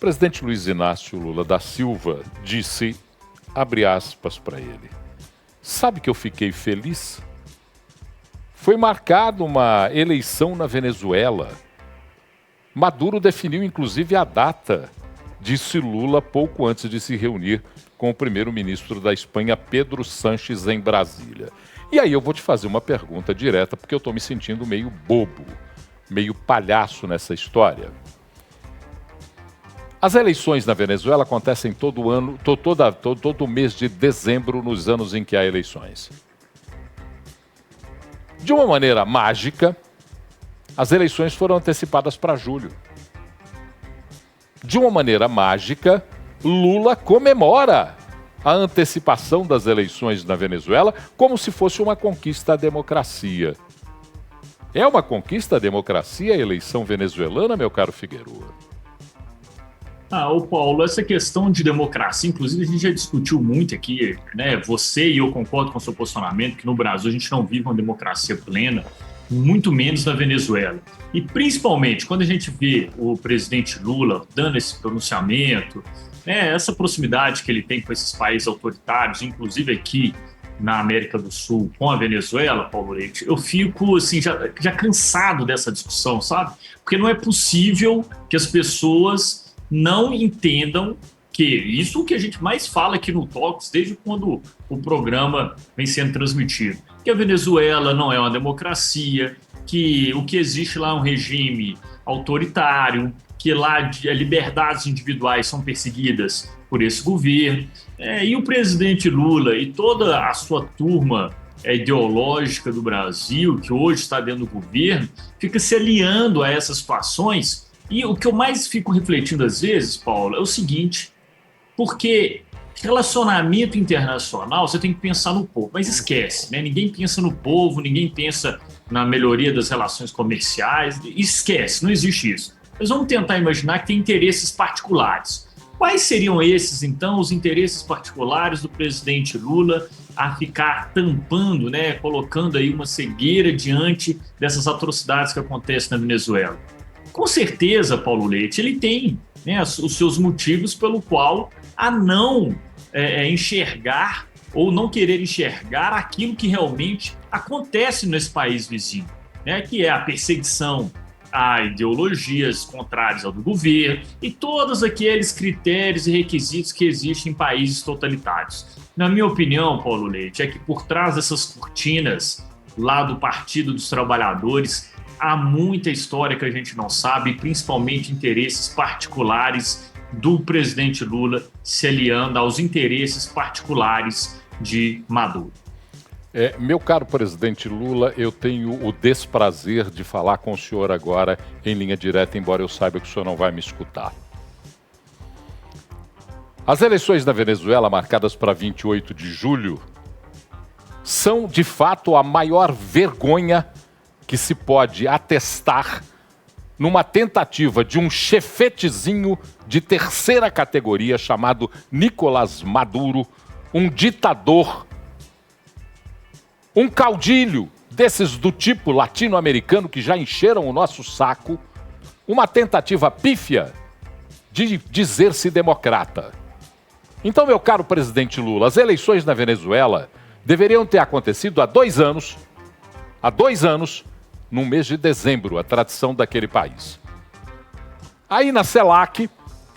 O presidente Luiz Inácio Lula da Silva disse, abre aspas para ele, sabe que eu fiquei feliz? Foi marcada uma eleição na Venezuela. Maduro definiu inclusive a data, disse Lula pouco antes de se reunir com o primeiro-ministro da Espanha, Pedro Sánchez, em Brasília. E aí eu vou te fazer uma pergunta direta, porque eu estou me sentindo meio bobo, meio palhaço nessa história. As eleições na Venezuela acontecem todo ano, todo mês de dezembro, nos anos em que há eleições. De uma maneira mágica, as eleições foram antecipadas para julho. De uma maneira mágica, Lula comemora a antecipação das eleições na Venezuela como se fosse uma conquista à democracia. É uma conquista à democracia a eleição venezuelana, meu caro Figueroa? Ô Paulo, essa questão de democracia, inclusive a gente já discutiu muito aqui, né? Você e eu concordo com o seu posicionamento que no Brasil a gente não vive uma democracia plena, muito menos na Venezuela. E principalmente quando a gente vê o presidente Lula dando esse pronunciamento, essa proximidade que ele tem com esses países autoritários, inclusive aqui na América do Sul, com a Venezuela, Paulo Leite, eu fico assim, já cansado dessa discussão, sabe? Porque não é possível que as pessoas não entendam que isso que a gente mais fala aqui no Talks, desde quando o programa vem sendo transmitido, que a Venezuela não é uma democracia, que o que existe lá é um regime autoritário, que lá liberdades individuais são perseguidas por esse governo. E o presidente Lula e toda a sua turma ideológica do Brasil, que hoje está dentro do governo, fica se aliando a essas situações. E o que eu mais fico refletindo às vezes, Paulo, é o seguinte, porque relacionamento internacional você tem que pensar no povo, mas esquece, né? Ninguém pensa no povo, ninguém pensa na melhoria das relações comerciais, esquece, não existe isso. Mas vamos tentar imaginar que tem interesses particulares. Quais seriam esses, então, os interesses particulares do presidente Lula a ficar tampando, né, colocando aí uma cegueira diante dessas atrocidades que acontecem na Venezuela? Com certeza, Paulo Leite, ele tem, né, os seus motivos pelo qual a não enxergar ou não querer enxergar aquilo que realmente acontece nesse país vizinho, né, que é a perseguição a ideologias contrárias ao do governo e todos aqueles critérios e requisitos que existem em países totalitários. Na minha opinião, Paulo Leite, é que por trás dessas cortinas lá do Partido dos Trabalhadores há muita história que a gente não sabe, principalmente interesses particulares do presidente Lula se aliando aos interesses particulares de Maduro. Meu caro presidente Lula, eu tenho o desprazer de falar com o senhor agora em linha direta, embora eu saiba que o senhor não vai me escutar. As eleições na Venezuela, marcadas para 28 de julho, são de fato a maior vergonha que se pode atestar numa tentativa de um chefetezinho de terceira categoria chamado Nicolás Maduro, um ditador, um caudilho desses do tipo latino-americano que já encheram o nosso saco, uma tentativa pífia de dizer-se democrata. Então, meu caro presidente Lula, as eleições na Venezuela deveriam ter acontecido há 2 anos, no mês de dezembro, a tradição daquele país. Aí na CELAC,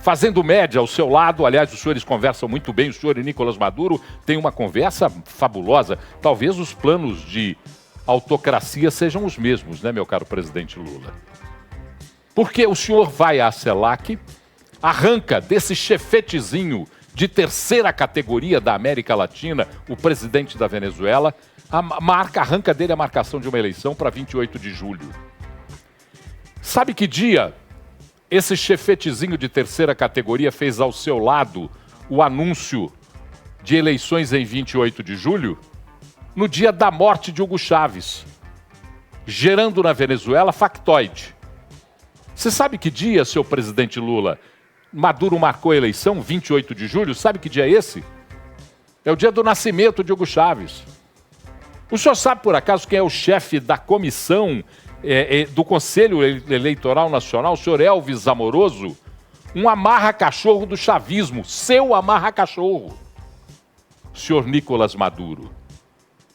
fazendo média ao seu lado, aliás, os senhores conversam muito bem, o senhor e Nicolás Maduro têm uma conversa fabulosa. Talvez os planos de autocracia sejam os mesmos, né, meu caro presidente Lula? Porque o senhor vai à CELAC, arranca desse chefetezinho de terceira categoria da América Latina, o presidente da Venezuela, arranca dele a marcação de uma eleição para 28 de julho. Sabe que dia esse chefetezinho de terceira categoria fez ao seu lado o anúncio de eleições em 28 de julho? No dia da morte de Hugo Chávez, gerando na Venezuela factoide. Você sabe que dia, seu presidente Lula, Maduro marcou a eleição, 28 de julho? Sabe que dia é esse? É o dia do nascimento de Hugo Chávez. O senhor sabe, por acaso, quem é o chefe da comissão do Conselho Eleitoral Nacional, o senhor Elvis Amoroso? um amarra-cachorro do chavismo, seu amarra-cachorro, senhor Nicolás Maduro.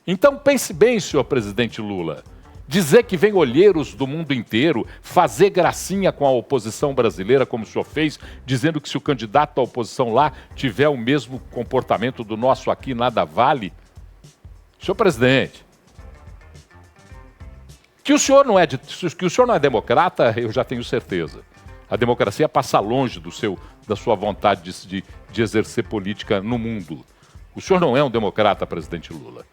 Então pense bem, senhor presidente Lula. Dizer que vem olheiros do mundo inteiro fazer gracinha com a oposição brasileira, como o senhor fez, dizendo que se o candidato da oposição lá tiver o mesmo comportamento do nosso aqui, nada vale. Senhor presidente, que o senhor não é democrata, eu já tenho certeza. A democracia passa longe da sua vontade de exercer política no mundo. O senhor não é um democrata, presidente Lula.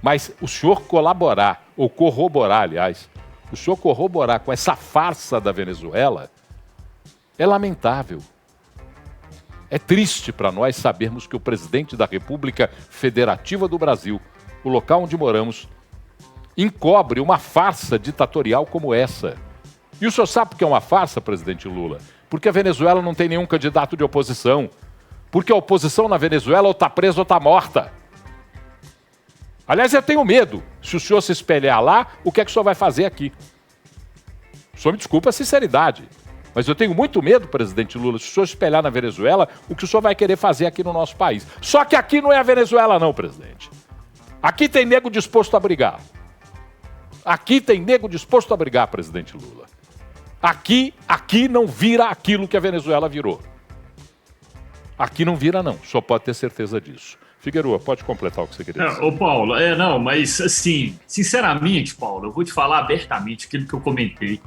Mas o senhor colaborar, ou corroborar, aliás, o senhor corroborar com essa farsa da Venezuela é lamentável. É triste para nós sabermos que o presidente da República Federativa do Brasil, o local onde moramos, encobre uma farsa ditatorial como essa. E o senhor sabe por que é uma farsa, presidente Lula? Porque a Venezuela não tem nenhum candidato de oposição. Porque a oposição na Venezuela ou está presa ou está morta. Aliás, eu tenho medo. Se o senhor se espelhar lá, o que é que o senhor vai fazer aqui? O senhor me desculpa a sinceridade, mas eu tenho muito medo, presidente Lula, se o senhor espelhar na Venezuela, o que o senhor vai querer fazer aqui no nosso país. Só que aqui não é a Venezuela não, presidente. Aqui tem nego disposto a brigar. Aqui tem nego disposto a brigar, presidente Lula. Aqui não vira aquilo que a Venezuela virou. Aqui não vira não, só pode ter certeza disso. Figueroa, pode completar o que você queria dizer. Ô Paulo, não, mas assim, sinceramente, Paulo, eu vou te falar abertamente aquilo que eu comentei.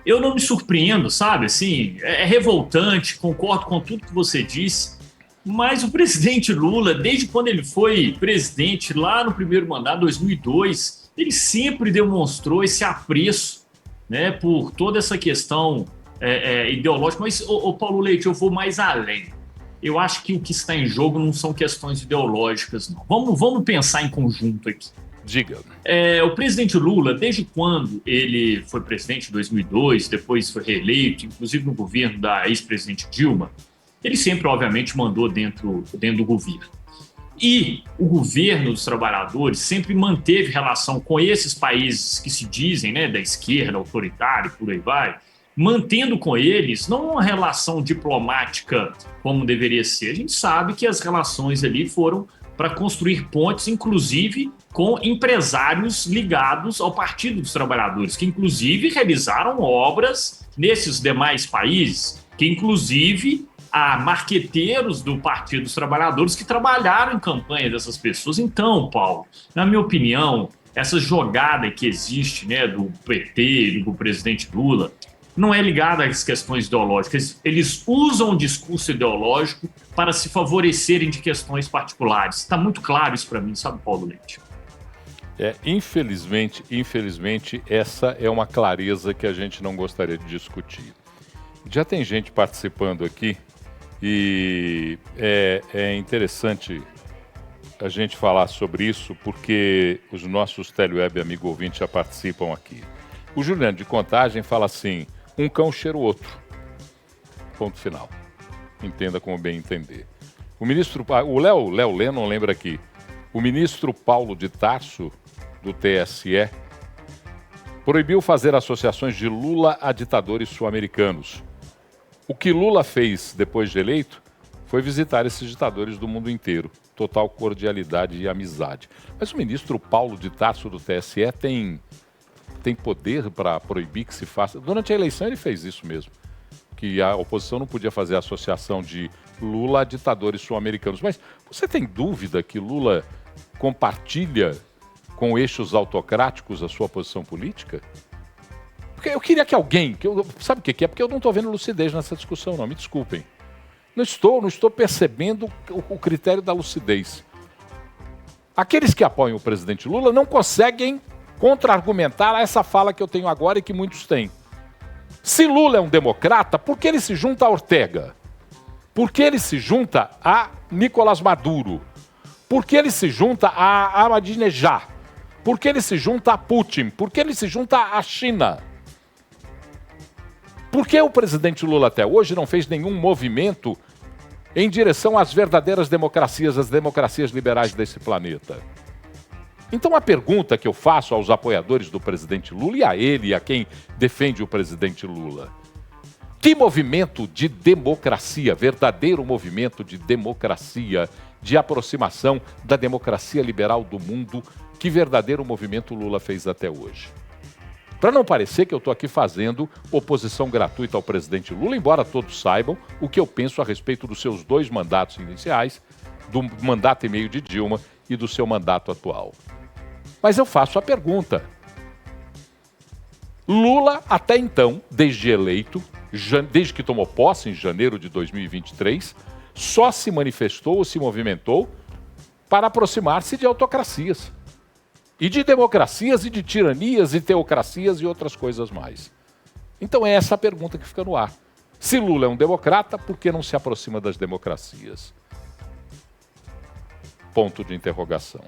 Eu não me surpreendo, sabe? Assim, é revoltante, concordo com tudo que você disse, mas o presidente Lula, desde quando ele foi presidente lá no primeiro mandato, 2002, ele sempre demonstrou esse apreço, né, por toda essa questão ideológica. Mas, ô Paulo Leite, eu vou mais além. Eu acho que o que está em jogo não são questões ideológicas, não. Vamos pensar em conjunto aqui. Diga. O presidente Lula, desde quando ele foi presidente em 2002, depois foi reeleito, inclusive no governo da ex-presidente Dilma, ele sempre, obviamente, mandou dentro do governo. E o governo dos trabalhadores sempre manteve relação com esses países que se dizem, né, da esquerda, autoritária, por aí vai, mantendo com eles não uma relação diplomática como deveria ser. A gente sabe que as relações ali foram para construir pontes, inclusive com empresários ligados ao Partido dos Trabalhadores, que inclusive realizaram obras nesses demais países, que inclusive há marqueteiros do Partido dos Trabalhadores que trabalharam em campanha dessas pessoas. Então, Paulo, na minha opinião, essa jogada que existe, né, do PT, do presidente Lula, não é ligada às questões ideológicas. Eles usam o discurso ideológico para se favorecerem de questões particulares. Está muito claro isso para mim, sabe, Paulo Leite? Infelizmente, essa é uma clareza que a gente não gostaria de discutir. Já tem gente participando aqui e é interessante a gente falar sobre isso porque os nossos teleweb amigo ouvintes já participam aqui. O Juliano de Contagem fala assim: um cão cheira o outro. Ponto final. Entenda como bem entender. O Léo Lennon lembra aqui. O ministro Paulo de Tarso, do TSE, proibiu fazer associações de Lula a ditadores sul-americanos. O que Lula fez depois de eleito foi visitar esses ditadores do mundo inteiro. Total cordialidade e amizade. Mas o ministro Paulo de Tarso, do TSE, tem poder para proibir que se faça. Durante a eleição ele fez isso mesmo, que a oposição não podia fazer associação de Lula a ditadores sul-americanos. Mas você tem dúvida que Lula compartilha com eixos autocráticos a sua posição política? Porque eu queria que alguém, sabe o que é? Porque eu não estou vendo lucidez nessa discussão, não, me desculpem. Não estou percebendo o critério da lucidez. Aqueles que apoiam o presidente Lula não conseguem contra-argumentar a essa fala que eu tenho agora e que muitos têm. Se Lula é um democrata, por que ele se junta a Ortega? Por que ele se junta a Nicolás Maduro? Por que ele se junta a Ahmadinejad? Por que ele se junta a Putin? Por que ele se junta à China? Por que o presidente Lula até hoje não fez nenhum movimento em direção às verdadeiras democracias, às democracias liberais desse planeta? Então a pergunta que eu faço aos apoiadores do presidente Lula e a ele, a quem defende o presidente Lula: Que movimento de democracia, verdadeiro movimento de democracia, de aproximação da democracia liberal do mundo, que verdadeiro movimento Lula fez até hoje? Para não parecer que eu estou aqui fazendo oposição gratuita ao presidente Lula, embora todos saibam o que eu penso a respeito dos seus 2 mandatos iniciais, do mandato e meio de Dilma e do seu mandato atual. Mas eu faço a pergunta. Lula, até então, desde eleito, desde que tomou posse em janeiro de 2023, só se manifestou ou se movimentou para aproximar-se de autocracias. E de democracias, e de tiranias, e teocracias e outras coisas mais. Então é essa a pergunta que fica no ar. Se Lula é um democrata, por que não se aproxima das democracias? Ponto de interrogação.